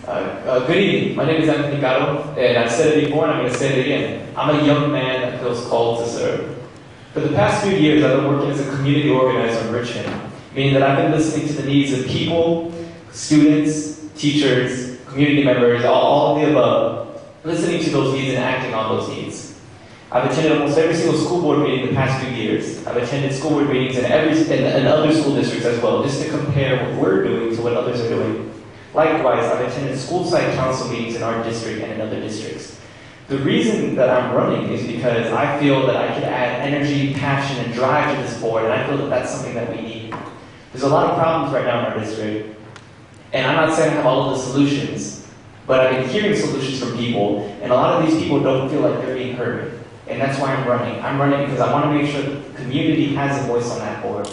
Good evening. My name is Anthony Caro, and I've said it before and I'm going to say it again. I'm a young man that feels called to serve. For the past few years, I've been working as a community organizer in Richmond, meaning that I've been listening to the needs of people, students, teachers, community members, all of the above, listening to those needs and acting on those needs. I've attended almost every single school board meeting the past few years. I've attended school board meetings in other school districts as well, just to compare what we're doing to what others are doing. Likewise, I've attended school site council meetings in our district and in other districts. The reason that I'm running is because I feel that I could add energy, passion, and drive to this board, and I feel that that's something that we need. There's a lot of problems right now in our district, and I'm not saying I have all of the solutions, but I've been hearing solutions from people, and a lot of these people don't feel like they're being heard. And that's why I'm running. I'm running because I want to make sure the community has a voice on that board.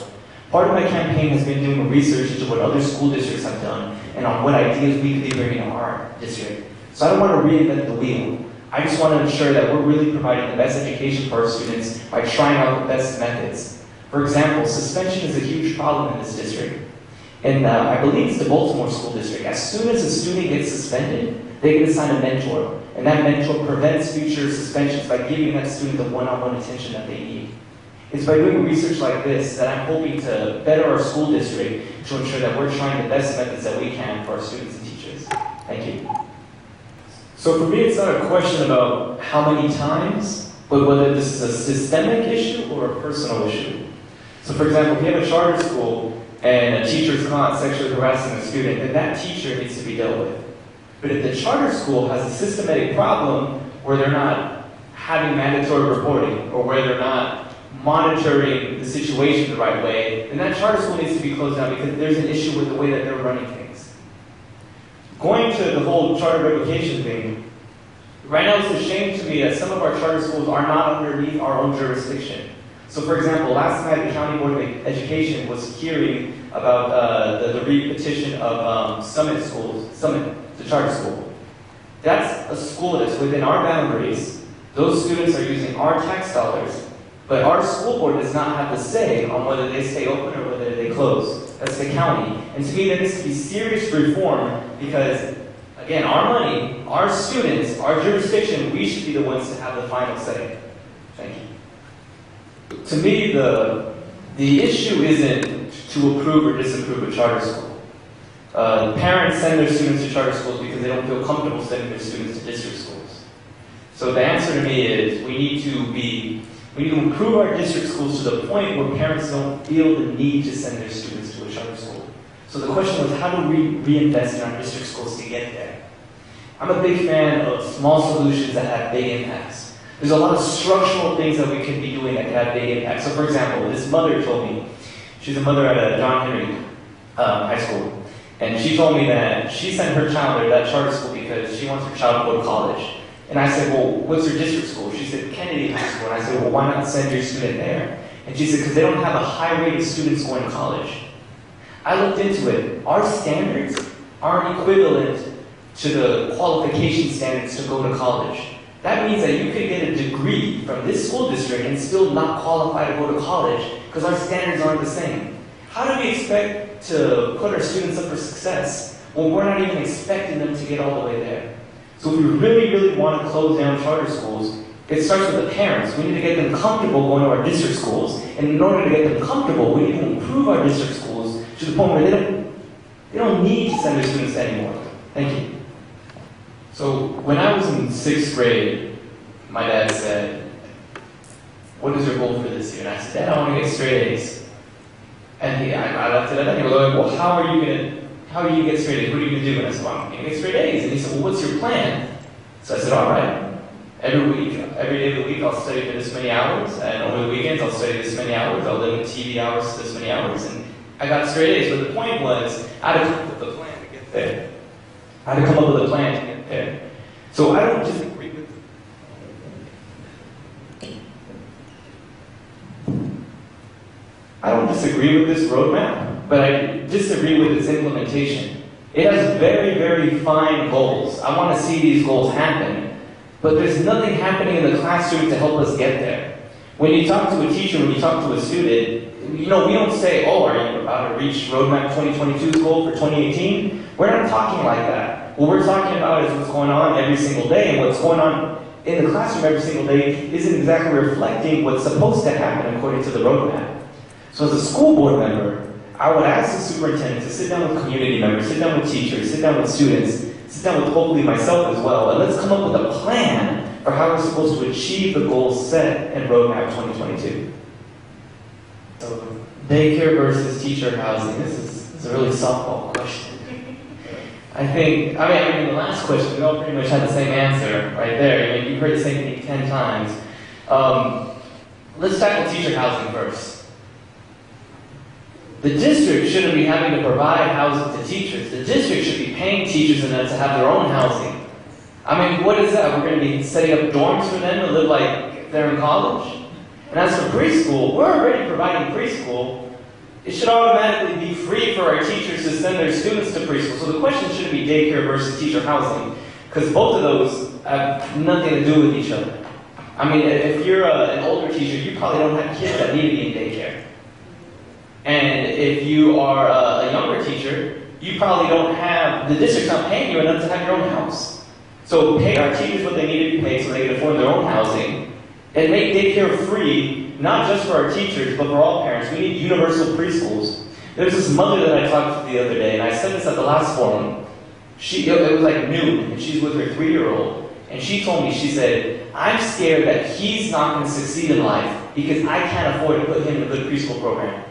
Part of my campaign has been doing research into what other school districts have done and on what ideas we could be bringing to our district. So I don't want to reinvent the wheel. I just want to ensure that we're really providing the best education for our students by trying out the best methods. For example, suspension is a huge problem in this district. And I believe it's the Baltimore School District. As soon as a student gets suspended, they get assigned a mentor. And that mentor prevents future suspensions by giving that student the one-on-one attention that they need. It's by doing research like this that I'm hoping to better our school district to ensure that we're trying the best methods that we can for our students and teachers. Thank you. So for me, it's not a question about how many times, but whether this is a systemic issue or a personal issue. So for example, if you have a charter school and a teacher is caught sexually harassing a student, then that teacher needs to be dealt with. But if the charter school has a systematic problem where they're not having mandatory reporting or where they're not monitoring the situation the right way, then that charter school needs to be closed down because there's an issue with the way that they're running things. Going to the whole charter revocation thing, right now it's a shame to me that some of our charter schools are not underneath our own jurisdiction. So for example, last night the County Board of Education was hearing about the re-petition of Summit, the charter school. That's a school that's within our boundaries. Those students are using our tax dollars, but our school board does not have the say on whether they stay open or whether they close. That's the county. And to me, there needs to be serious reform because, again, our money, our students, our jurisdiction, we should be the ones to have the final say. Thank you. To me, the issue isn't to approve or disapprove a charter school. Parents send their students to charter schools because they don't feel comfortable sending their students to district schools. So the answer to me is we need to improve our district schools to the point where parents don't feel the need to send their students to a charter school. So the question was, how do we reinvest in our district schools to get there? I'm a big fan of small solutions that have big impacts. There's a lot of structural things that we can be doing that can have big impacts. So for example, this mother told me, she's a mother at a John Henry high school, and she told me that she sent her child to that charter school because she wants her child to go to college. And I said, well, what's your district school? She said, Kennedy High School. And I said, well, why not send your student there? And she said, because they don't have a high rate of students going to college. I looked into it. Our standards aren't equivalent to the qualification standards to go to college. That means that you could get a degree from this school district and still not qualify to go to college because our standards aren't the same. How do we expect to put our students up for success when we're not even expecting them to get all the way there? So if we really, really want to close down charter schools, it starts with the parents. We need to get them comfortable going to our district schools. And in order to get them comfortable, we need to improve our district schools to the point where they don't need to send their students anymore. Thank you. So when I was in 6th grade, my dad said, what is your goal for this year? And I said, Dad, I want to get straight A's. And I left it at that. He was like, well, how are you going to get straight A's? What are you going to do? And I said, well, I'm going to get straight A's. And he said, well, what's your plan? So I said, all right. Every day of the week, I'll study for this many hours. And over the weekends, I'll study this many hours. I'll limit TV hours to this many hours. And I got straight A's. But the point was, I had to come up with a plan to get there. I had to come up with a plan to get there. So I don't disagree with this roadmap, but I disagree with its implementation. It has very, very fine goals. I want to see these goals happen, but there's nothing happening in the classroom to help us get there. When you talk to a teacher, when you talk to a student, we don't say, oh, are you about to reach Roadmap 2022's goal for 2018? We're not talking like that. What we're talking about is what's going on every single day, and what's going on in the classroom every single day isn't exactly reflecting what's supposed to happen according to the roadmap. So as a school board member, I would ask the superintendent to sit down with community members, sit down with teachers, sit down with students, sit down with hopefully myself as well, and let's come up with a plan for how we're supposed to achieve the goals set in Roadmap 2022. So, daycare versus teacher housing. This is a really softball question. I mean, the last question, we all pretty much had the same answer right there. You've heard the same thing 10 times. Let's tackle teacher housing first. The district shouldn't be having to provide housing to teachers. The district should be paying teachers enough to have their own housing. I mean, what is that? We're going to be setting up dorms for them to live like they're in college? And as for preschool, we're already providing preschool. It should automatically be free for our teachers to send their students to preschool. So the question shouldn't be daycare versus teacher housing, because both of those have nothing to do with each other. I mean, if you're an older teacher, you probably don't have kids that need to be in daycare. And if you are a younger teacher, you probably don't have, the district's not paying you enough to have your own house. So pay our teachers what they need to be paid so they can afford their own housing, and make daycare free, not just for our teachers, but for all parents. We need universal preschools. There's this mother that I talked to the other day, and I said this at the last forum. It was like noon, and she's with her 3-year-old, and she told me, she said, I'm scared that he's not going to succeed in life because I can't afford to put him in a good preschool program.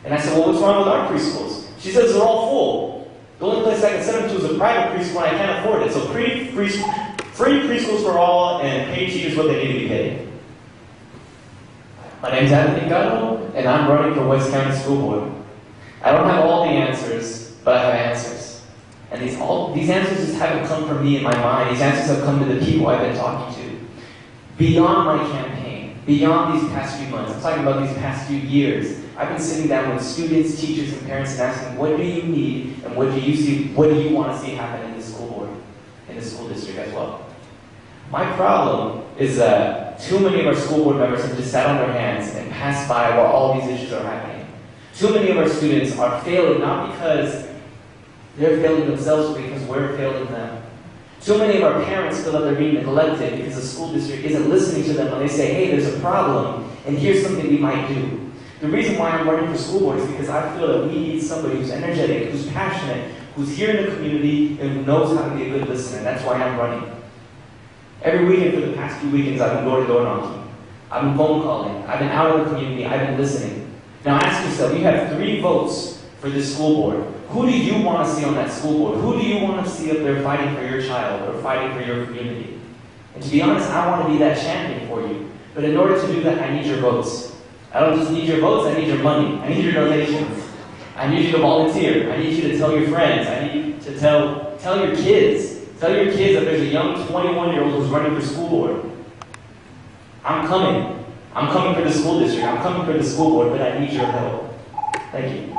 And I said, well, what's wrong with our preschools? She says they're all full. The only place I can send him to is a private preschool, and I can't afford it. So free preschools for all, and pay teachers what they need to be paid. My name's Anthony Gallo, and I'm running for West County School Board. I don't have all the answers, but I have answers. And these answers just haven't come from me in my mind. These answers have come to the people I've been talking to. Beyond my campaign, beyond these past few months, I'm talking about these past few years, I've been sitting down with students, teachers, and parents and asking, what do you need, and what do you want to see happen in the school board, in the school district as well? My problem is that too many of our school board members have just sat on their hands and passed by while all these issues are happening. Too many of our students are failing not because they're failing themselves, but because we're failing them. Too many of our parents feel that they're being neglected because the school district isn't listening to them when they say, hey, there's a problem, and here's something we might do. The reason why I'm running for school board is because I feel that we need somebody who's energetic, who's passionate, who's here in the community, and who knows how to be a good listener. That's why I'm running. Every weekend for the past few weekends, I've been door-to-door knocking. I've been phone calling. I've been out in the community. I've been listening. Now ask yourself, you have 3 votes for this school board. Who do you want to see on that school board? Who do you want to see up there fighting for your child or fighting for your community? And to be honest, I want to be that champion for you. But in order to do that, I need your votes. I don't just need your votes, I need your money. I need your donations. I need you to volunteer. I need you to tell your friends. I need you to tell your kids. Tell your kids that there's a young 21-year-old who's running for school board. I'm coming. I'm coming for the school district. I'm coming for the school board, but I need your help. Thank you.